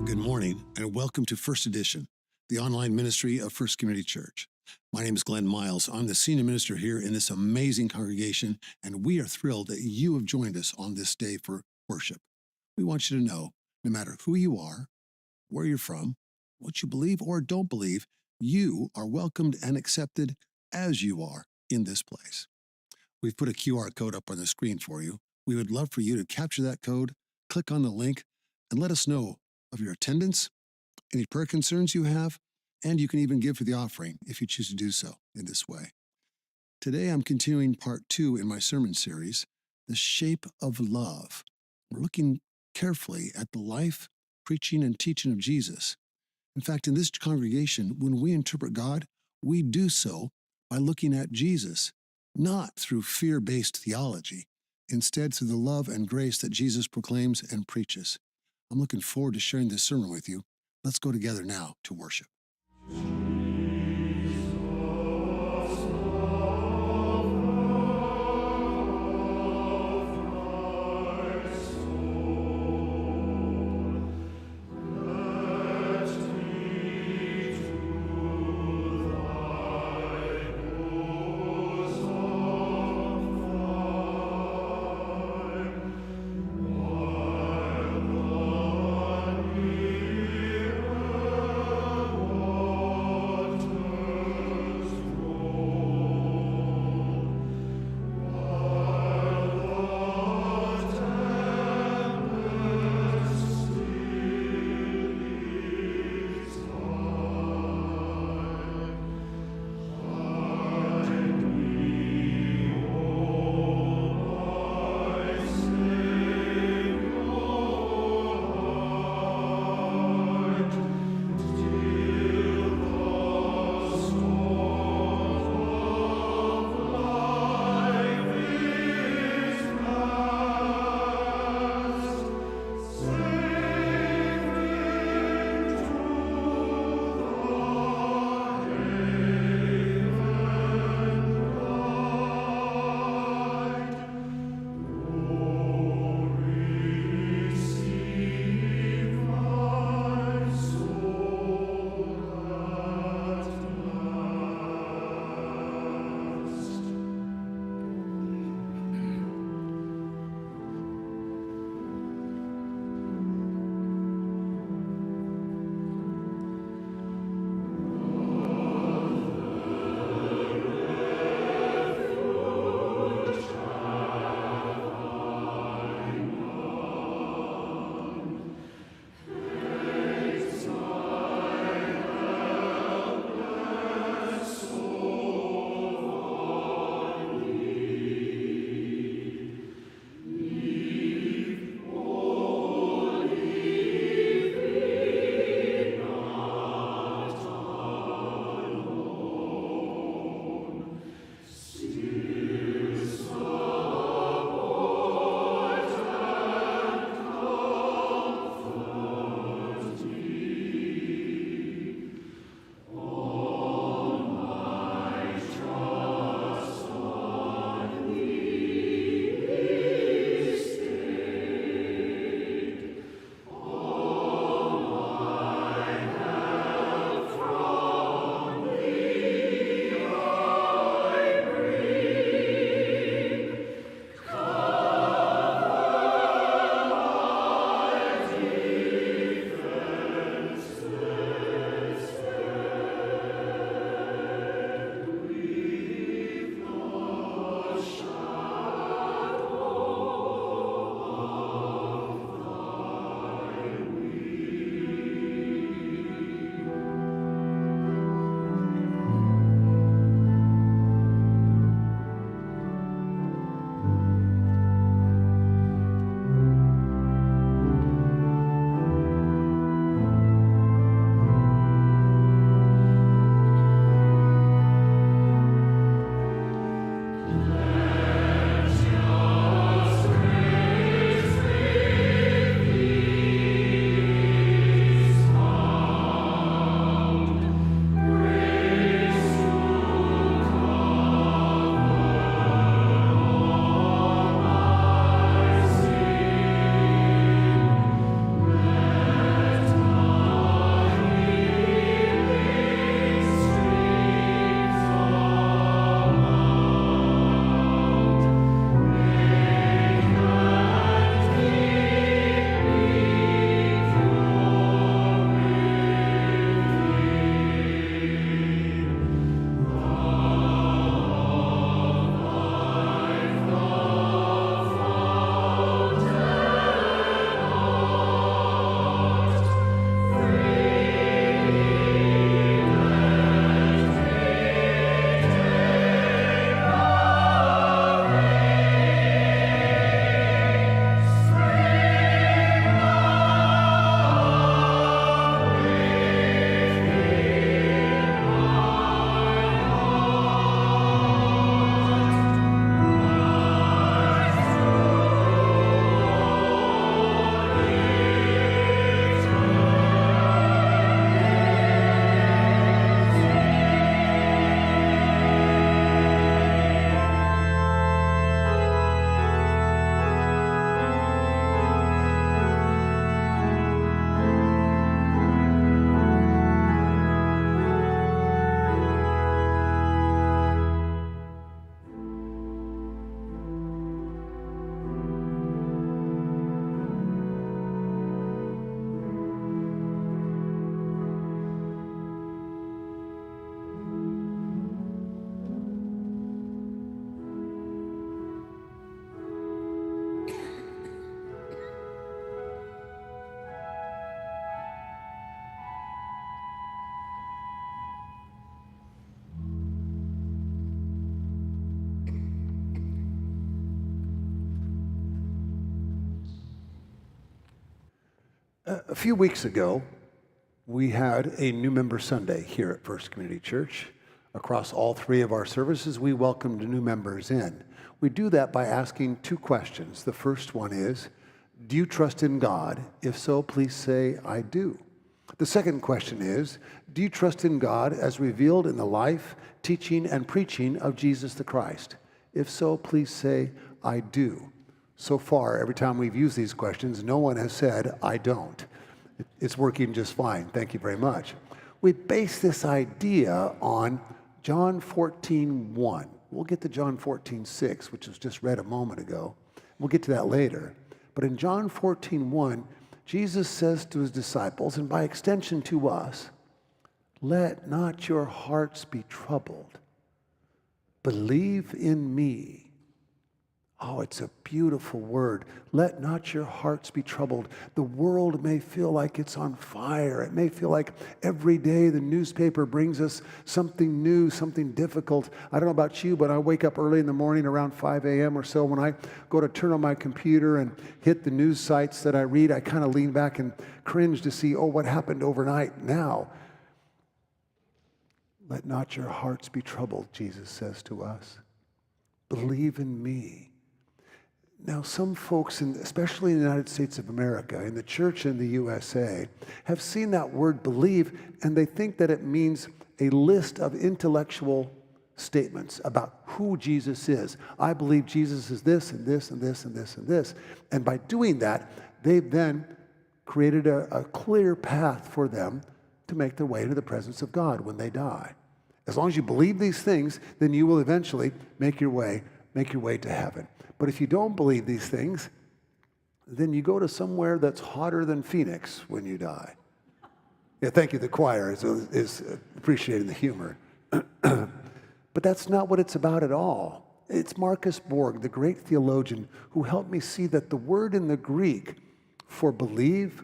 Good morning and welcome to First Edition, the online ministry of First Community Church. My name is Glenn Miles. I'm the senior minister here in this amazing congregation, and we are thrilled that you have joined us on this day for worship. We want you to know, no matter who you are, where you're from, what you believe or don't believe, you are welcomed and accepted as you are in this place. We've put a QR code up on the screen for you. We would love for you to capture that code, click on the link, and let us know of your attendance, any prayer concerns you have, and you can even give for the offering if you choose to do so in this way. Today, I'm continuing part 2 in my sermon series, The Shape of Love. We're looking carefully at the life, preaching, and teaching of Jesus. In fact, in this congregation, when we interpret God, we do so by looking at Jesus, not through fear-based theology, instead through the love and grace that Jesus proclaims and preaches. I'm looking forward to sharing this sermon with you. Let's go together now to worship. A few weeks ago, we had a new member Sunday here at First Community Church. Across all three of our services, we welcomed new members in. We do that by asking two questions. The first one is, do you trust in God? If so, please say, I do. The second question is, do you trust in God as revealed in the life, teaching, and preaching of Jesus the Christ? If so, please say, I do. So far, every time we've used these questions, no one has said, I don't. It's working just fine. Thank you very much. We base this idea on John 14:1. We'll get to John 14:6, which was just read a moment ago. We'll get to that later. But in John 14:1, Jesus says to his disciples, and by extension to us, let not your hearts be troubled. Believe in me. Oh, it's a beautiful word. Let not your hearts be troubled. The world may feel like it's on fire. It may feel like every day the newspaper brings us something new, something difficult. I don't know about you, but I wake up early in the morning around 5 a.m. or so. When I go to turn on my computer and hit the news sites that I read, I kind of lean back and cringe to see, what happened overnight now? Let not your hearts be troubled, Jesus says to us. Believe in me. Now, some folks, especially in the United States of America, in the church in the USA, have seen that word believe, and they think that it means a list of intellectual statements about who Jesus is. I believe Jesus is this and this and this and this and this. And by doing that, they've then created a clear path for them to make their way to the presence of God when they die. As long as you believe these things, then you will eventually make your way to heaven. But if you don't believe these things, then you go to somewhere that's hotter than Phoenix when you die. Yeah, thank you. The choir is appreciating the humor. But that's not what it's about at all. It's Marcus Borg, the great theologian, who helped me see that the word in the Greek for believe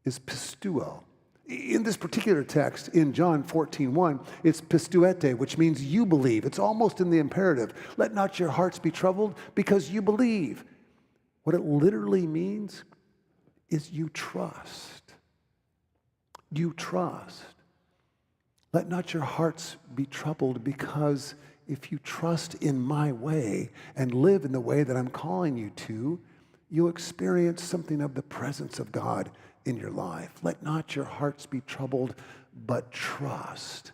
is pisteuo. In this particular text, in John 14:1, it's pisteuete, which means you believe. It's almost in the imperative. Let not your hearts be troubled because you believe. What it literally means is you trust. You trust. Let not your hearts be troubled because if you trust in my way and live in the way that I'm calling you to, you'll experience something of the presence of God in your life. Let not your hearts be troubled, but trust.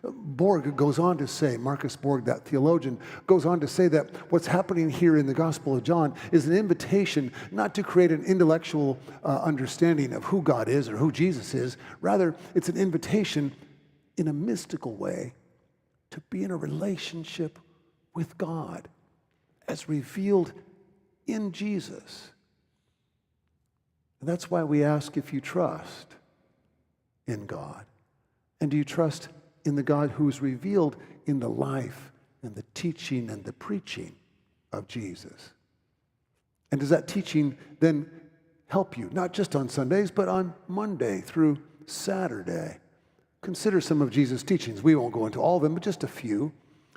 Borg goes on to say, Marcus Borg, that theologian, goes on to say that what's happening here in the Gospel of John is an invitation not to create an intellectual understanding of who God is or who Jesus is. Rather, it's an invitation in a mystical way to be in a relationship with God as revealed in Jesus. And that's why we ask if you trust in God. And do you trust in the God who is revealed in the life and the teaching and the preaching of Jesus? And does that teaching then help you, not just on Sundays, but on Monday through Saturday? Consider some of Jesus' teachings. We won't go into all of them, but just a few.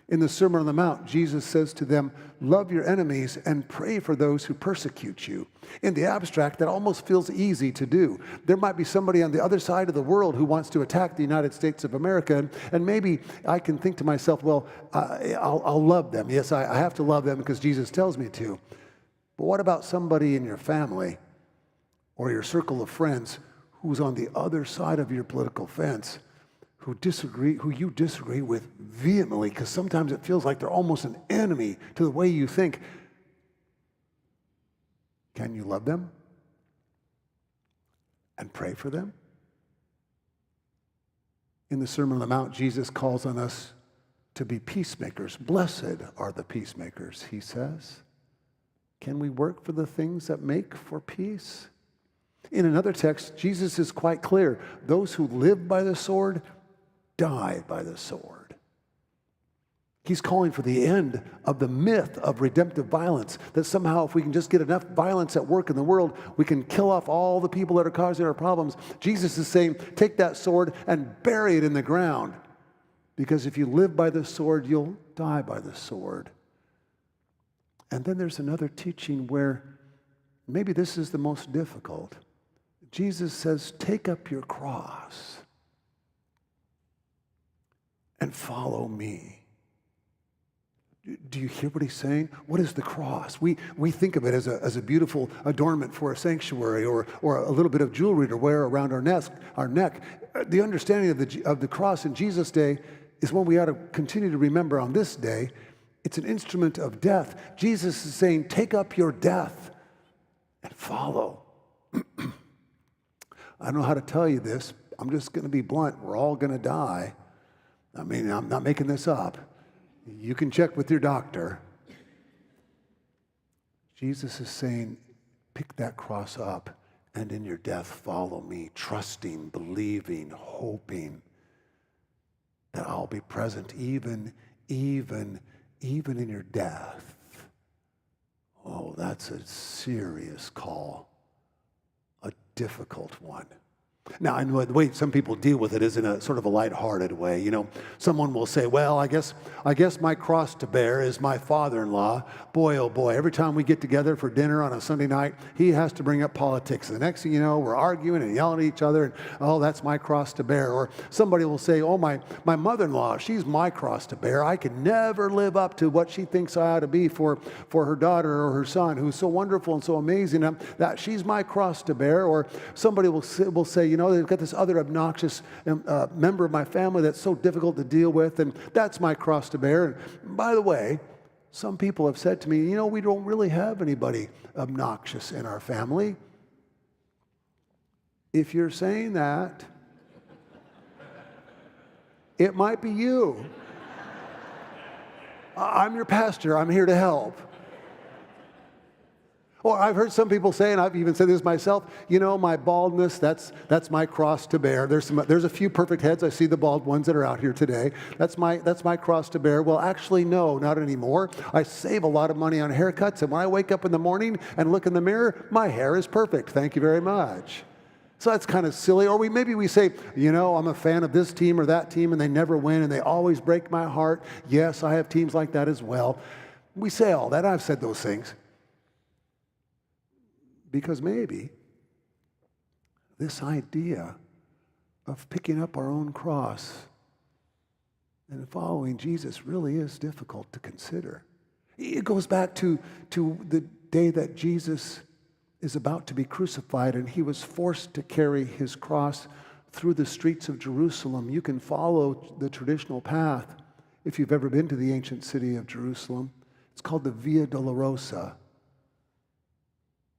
In the Sermon on the Mount, Jesus says to them, love your enemies and pray for those who persecute you. In the abstract, that almost feels easy to do. There might be somebody on the other side of the world who wants to attack the United States of America, and maybe I can think to myself, well, I'll love them. Yes, I have to love them because Jesus tells me to. But what about somebody in your family or your circle of friends who's on the other side of your political fence, who you disagree with vehemently, because sometimes it feels like they're almost an enemy to the way you think? Can you love them and pray for them? In the Sermon on the Mount, Jesus calls on us to be peacemakers. Blessed are the peacemakers, he says. Can we work for the things that make for peace? In another text, Jesus is quite clear. Those who live by the sword die by the sword. He's calling for the end of the myth of redemptive violence, that somehow if we can just get enough violence at work in the world, we can kill off all the people that are causing our problems. Jesus is saying, take that sword and bury it in the ground, because if you live by the sword, you'll die by the sword. And then there's another teaching where maybe this is the most difficult. Jesus says, take up your cross and follow me. Do you hear what he's saying? What is the cross? We think of it as a beautiful adornment for a sanctuary or a little bit of jewelry to wear around our neck. The understanding of the cross in Jesus' day is one we ought to continue to remember on this day. It's an instrument of death. Jesus is saying, take up your death and follow. I don't know how to tell you this. I'm just going to be blunt. We're all going to die. I mean, I'm not making this up. You can check with your doctor. Jesus is saying, pick that cross up and in your death follow me, trusting, believing, hoping that I'll be present even in your death. Oh, that's a serious call, a difficult one. Now, I know the way some people deal with it is in a sort of a lighthearted way. You know, someone will say, well, I guess my cross to bear is my father-in-law. Boy, oh boy, every time we get together for dinner on a Sunday night, he has to bring up politics. The next thing you know, we're arguing and yelling at each other, and oh, that's my cross to bear. Or somebody will say, oh, my mother-in-law, she's my cross to bear. I can never live up to what she thinks I ought to be for her daughter or her son, who's so wonderful and so amazing. That she's my cross to bear. Or somebody will say, you know, they've got this other obnoxious member of my family that's so difficult to deal with, and that's my cross to bear. And by the way, some people have said to me, you know, we don't really have anybody obnoxious in our family. If you're saying that, it might be you. I'm your pastor. I'm here to help. Or I've heard some people say, and I've even said this myself, you know, my baldness, that's my cross to bear. There's a few perfect heads. I see the bald ones that are out here today. That's my cross to bear. Well, actually, no, not anymore. I save a lot of money on haircuts, and when I wake up in the morning and look in the mirror, my hair is perfect. Thank you very much. So that's kind of silly. Or maybe we say, you know, I'm a fan of this team or that team, and they never win, and they always break my heart. Yes, I have teams like that as well. We say all that. I've said those things. Because maybe this idea of picking up our own cross and following Jesus really is difficult to consider. It goes back to the day that Jesus is about to be crucified and he was forced to carry his cross through the streets of Jerusalem. You can follow the traditional path if you've ever been to the ancient city of Jerusalem. It's called the Via Dolorosa,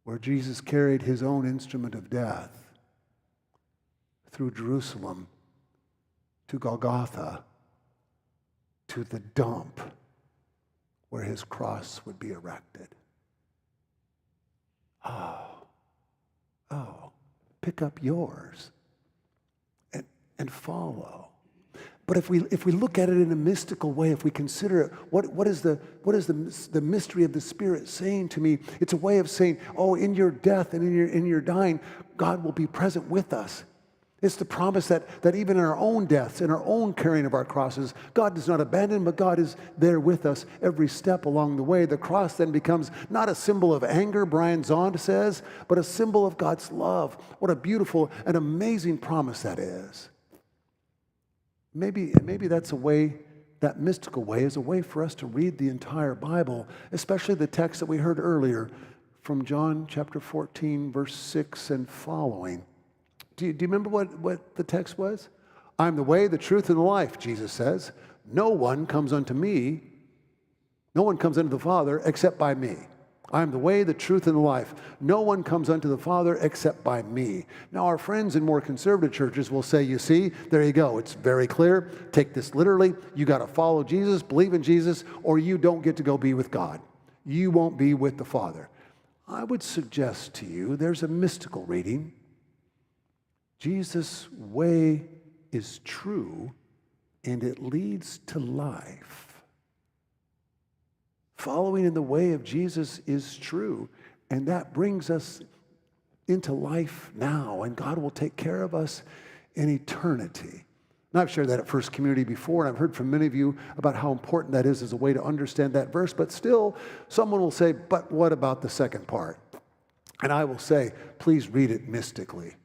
where Jesus carried his own instrument of death through Jerusalem to Golgotha, to the dump where his cross would be erected. Oh, pick up yours and follow. But if we look at it in a mystical way, if we consider it, what is the mystery of the Spirit saying to me? It's a way of saying, oh, in your death and in your dying, God will be present with us. It's the promise that even in our own deaths, in our own carrying of our crosses, God does not abandon, but God is there with us every step along the way. The cross then becomes not a symbol of anger, Brian Zond says, but a symbol of God's love. What a beautiful and amazing promise that is. Maybe that's a way, that mystical way is a way for us to read the entire Bible, especially the text that we heard earlier from John chapter 14, verse 6 and following. Do you remember what the text was? I'm the way, the truth, and the life, Jesus says. No one comes unto the Father except by me. I am the way, the truth, and the life. No one comes unto the Father except by me. Now, our friends in more conservative churches will say, you see, there you go. It's very clear. Take this literally. You got to follow Jesus, believe in Jesus, or you don't get to go be with God. You won't be with the Father. I would suggest to you there's a mystical reading. Jesus' way is true, and it leads to life. Following in the way of Jesus is true, and that brings us into life now, and God will take care of us in eternity. And I've shared that at First Community before, and I've heard from many of you about how important that is as a way to understand that verse, but still, someone will say, but what about the second part? And I will say, please read it mystically.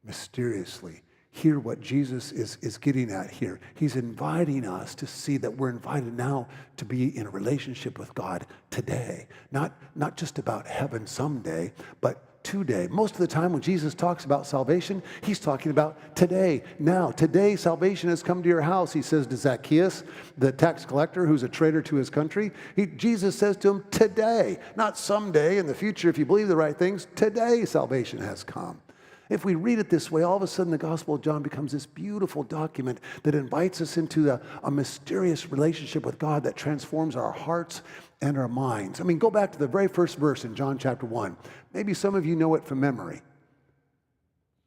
mysteriously. Hear what Jesus is getting at here. He's inviting us to see that we're invited now to be in a relationship with God today. Not just about heaven someday, but today. Most of the time when Jesus talks about salvation, he's talking about today, now. Today, salvation has come to your house, he says to Zacchaeus, the tax collector who's a traitor to his country. Jesus says to him, today, not someday in the future if you believe the right things. Today, salvation has come. If we read it this way, all of a sudden the Gospel of John becomes this beautiful document that invites us into a mysterious relationship with God that transforms our hearts and our minds. I mean, go back to the very first verse in John chapter 1. Maybe some of you know it from memory.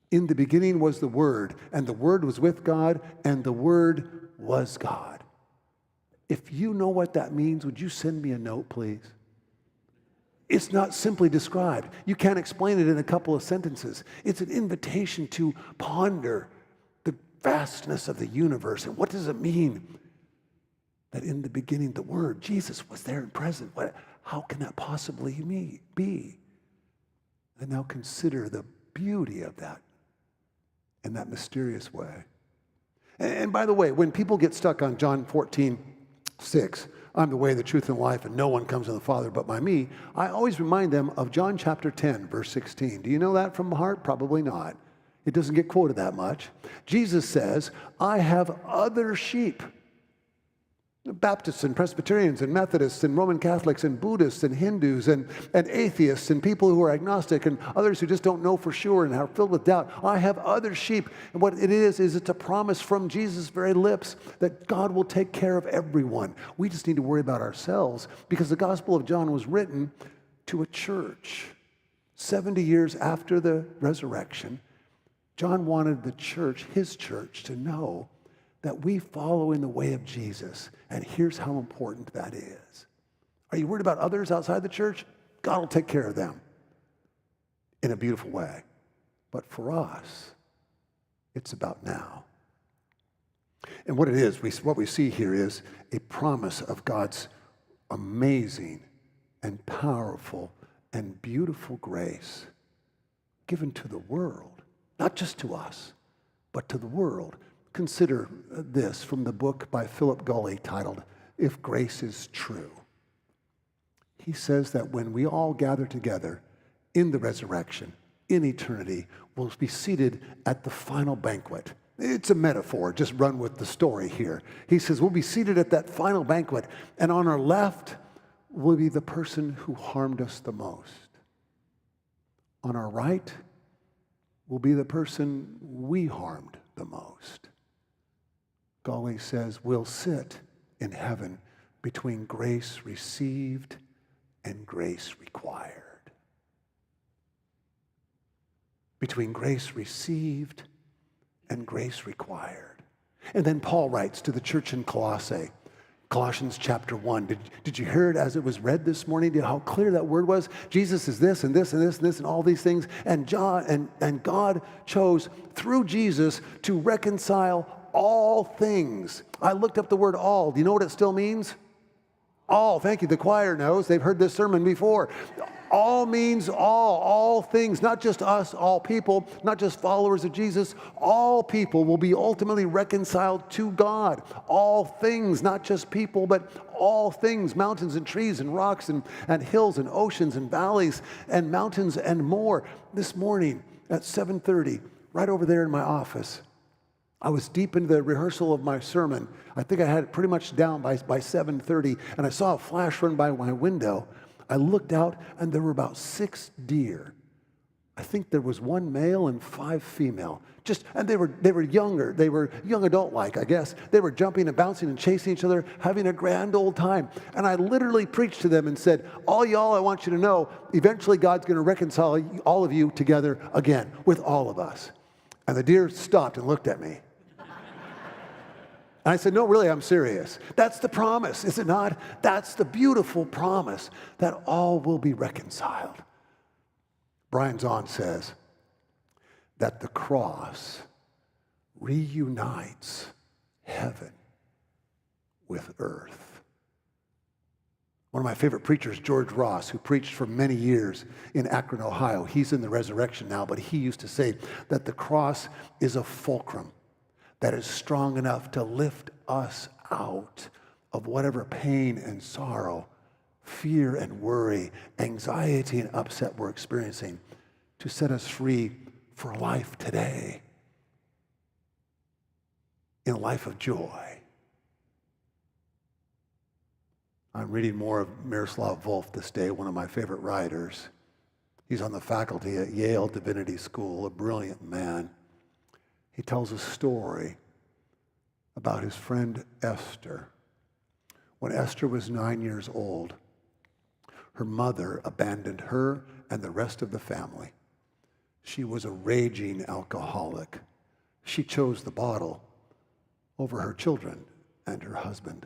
In the beginning was the Word, and the Word was with God, and the Word was God. If you know what that means, would you send me a note, please? It's not simply described. You can't explain it in a couple of sentences. It's an invitation to ponder the vastness of the universe. And what does it mean that in the beginning the Word, Jesus, was there and present? How can that possibly be? And now consider the beauty of that in that mysterious way. And by the way, when people get stuck on John 14:6, I'm the way, the truth, and life, and no one comes to the Father but by me, I always remind them of John chapter 10, verse 16. Do you know that from heart? Probably not. It doesn't get quoted that much. Jesus says, I have other sheep. Baptists and Presbyterians and Methodists and Roman Catholics and Buddhists and Hindus and atheists and people who are agnostic and others who just don't know for sure and are filled with doubt. I have other sheep. And what it is it's a promise from Jesus' very lips that God will take care of everyone. We just need to worry about ourselves because the Gospel of John was written to a church. 70 years after the resurrection, John wanted the church, his church, to know that we follow in the way of Jesus. And here's how important that is. Are you worried about others outside the church? God will take care of them in a beautiful way. But for us, it's about now. And what it is, what we see here is a promise of God's amazing and powerful and beautiful grace given to the world, not just to us, but to the world. Consider this from the book by Philip Gulley titled, If Grace is True. He says that when we all gather together in the resurrection, in eternity, we'll be seated at the final banquet. It's a metaphor, just run with the story here. He says we'll be seated at that final banquet, and on our left will be the person who harmed us the most. On our right will be the person we harmed the most. Gulley says we'll sit in heaven between grace received and grace required. Between grace received and grace required. And then Paul writes to the church in Colossae, Colossians chapter 1. Did you hear it as it was read this morning? How clear that word was? Jesus is this and this and this and this and all these things. And God chose through Jesus to reconcile all things. I looked up the word all. Do you know what it still means? All. Thank you. The choir knows. They've heard this sermon before. All means all things, not just us, all people, not just followers of Jesus. All people will be ultimately reconciled to God. All things, not just people, but all things, mountains and trees and rocks and hills and oceans and valleys and mountains and more. This morning at 7:30, right over there in my office, I was deep into the rehearsal of my sermon. I think I had it pretty much down by 7:30, and I saw a flash run by my window. I looked out, and there were about 6 deer. I think there was 1 male and 5 female. And they were younger. They were young adult-like, I guess. They were jumping and bouncing and chasing each other, having a grand old time. And I literally preached to them and said, all y'all, I want you to know, eventually God's going to reconcile all of you together again with all of us. And the deer stopped and looked at me. And I said, no, really, I'm serious. That's the promise, is it not? That's the beautiful promise that all will be reconciled. Brian Zahn says that the cross reunites heaven with earth. One of my favorite preachers, George Ross, who preached for many years in Akron, Ohio. He's in the resurrection now, but he used to say that the cross is a fulcrum that is strong enough to lift us out of whatever pain and sorrow, fear and worry, anxiety and upset we're experiencing, to set us free for life today, in a life of joy. I'm reading more of Miroslav Volf this day, one of my favorite writers. He's on the faculty at Yale Divinity School, a brilliant man. He tells a story about his friend Esther. When Esther was 9 years old, her mother abandoned her and the rest of the family. She was a raging alcoholic. She chose the bottle over her children and her husband,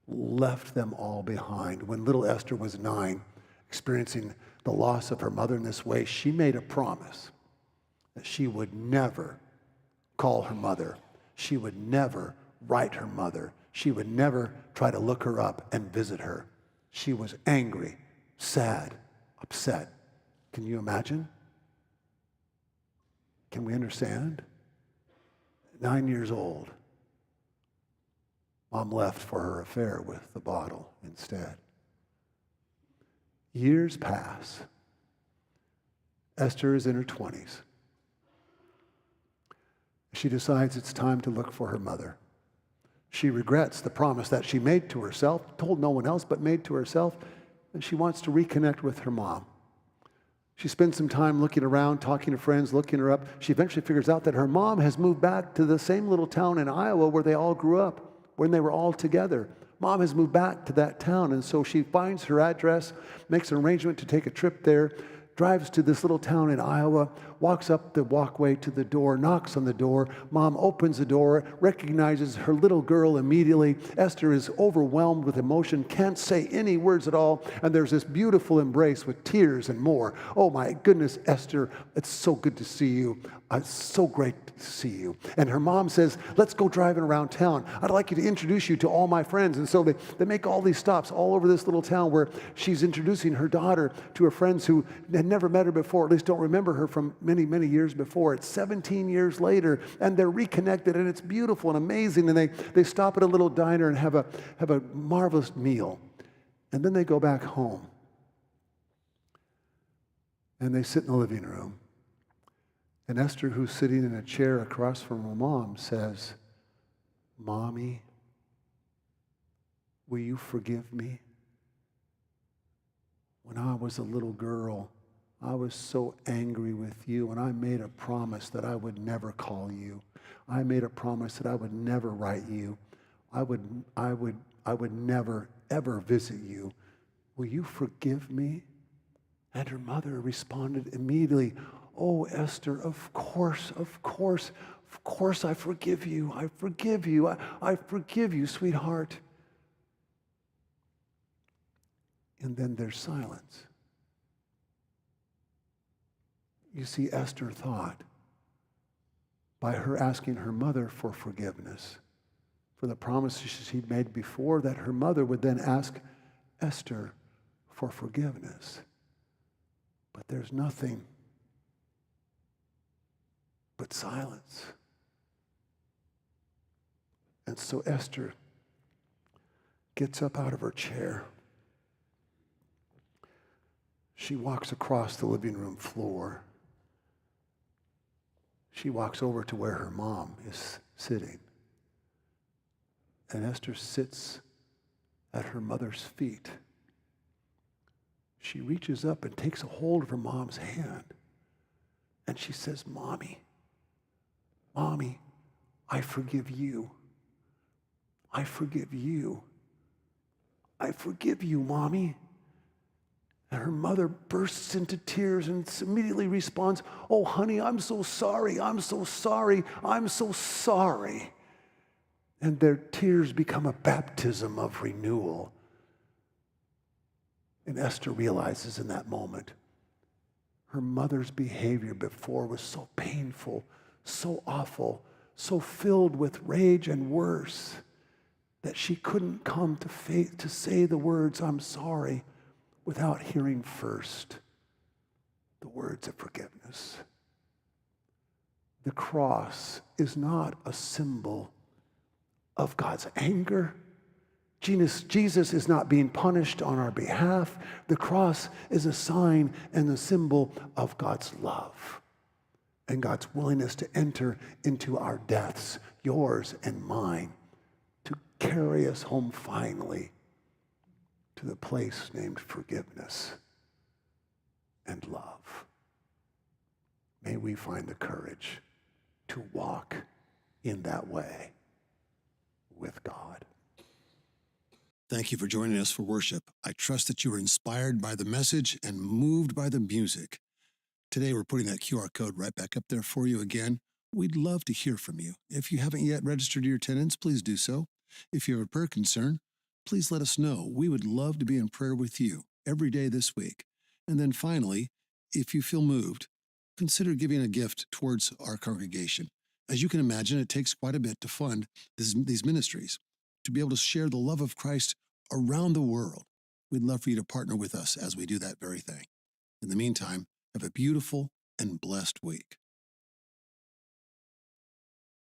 left them all behind. When little Esther was 9, experiencing the loss of her mother in this way, she made a promise that she would never call her mother. She would never write her mother. She would never try to look her up and visit her. She was angry, sad, upset. Can you imagine? Can we understand? 9 years old. Mom left for her affair with the bottle instead. Years pass. Esther is in her 20s. She decides it's time to look for her mother. She regrets the promise that she made to herself, told no one else, but made to herself, and she wants to reconnect with her mom. She spends some time looking around, talking to friends, looking her up. She eventually figures out that her mom has moved back to the same little town in Iowa where they all grew up, when they were all together. Mom has moved back to that town, and so she finds her address, makes an arrangement to take a trip there, drives to this little town in Iowa, walks up the walkway to the door, knocks on the door. Mom opens the door, recognizes her little girl immediately. Esther is overwhelmed with emotion, can't say any words at all, and there's this beautiful embrace with tears and more. Oh my goodness, Esther, it's so good to see you. It's so great to see you. And her mom says, let's go driving around town. I'd like you to introduce you to all my friends. And so they make all these stops all over this little town where she's introducing her daughter to her friends who had never met her before, at least don't remember her from many, many years before. It's 17 years later, and they're reconnected, and it's beautiful and amazing. And they stop at a little diner and have a marvelous meal. And then they go back home. And they sit in the living room. And Esther, who's sitting in a chair across from her mom, says, Mommy, will you forgive me? When I was a little girl, I was so angry with you, and I made a promise that I would never call you. I made a promise that I would never write you. I would never, ever visit you. Will you forgive me? And her mother responded immediately, oh, Esther, of course, I forgive you. I forgive you. I forgive you, sweetheart. And then there's silence. You see, Esther thought, by her asking her mother for forgiveness, for the promises she'd made before, that her mother would then ask Esther for forgiveness. But there's nothing but silence. And so Esther gets up out of her chair. She walks across the living room floor. She walks over to where her mom is sitting. And Esther sits at her mother's feet. She reaches up and takes a hold of her mom's hand. And she says, Mommy, I forgive you. I forgive you. I forgive you, Mommy. And her mother bursts into tears and immediately responds, oh, honey, I'm so sorry. I'm so sorry. I'm so sorry. And their tears become a baptism of renewal. And Esther realizes in that moment, her mother's behavior before was so painful, so awful, so filled with rage and worse. that she couldn't come to faith to say the words, I'm sorry, without hearing first the words of forgiveness. The cross is not a symbol of God's anger. Jesus is not being punished on our behalf. The cross is a sign and a symbol of God's love and God's willingness to enter into our deaths, yours and mine, to carry us home finally to the place named forgiveness and love. May we find the courage to walk in that way with God. Thank you for joining us for worship. I trust that you were inspired by the message and moved by the music. Today, we're putting that QR code right back up there for you again. We'd love to hear from you. If you haven't yet registered your attendance, please do so. If you have a prayer concern, please let us know. We would love to be in prayer with you every day this week. And then finally, if you feel moved, consider giving a gift towards our congregation. As you can imagine, it takes quite a bit to fund these ministries, to be able to share the love of Christ around the world. We'd love for you to partner with us as we do that very thing. In the meantime, have a beautiful and blessed week.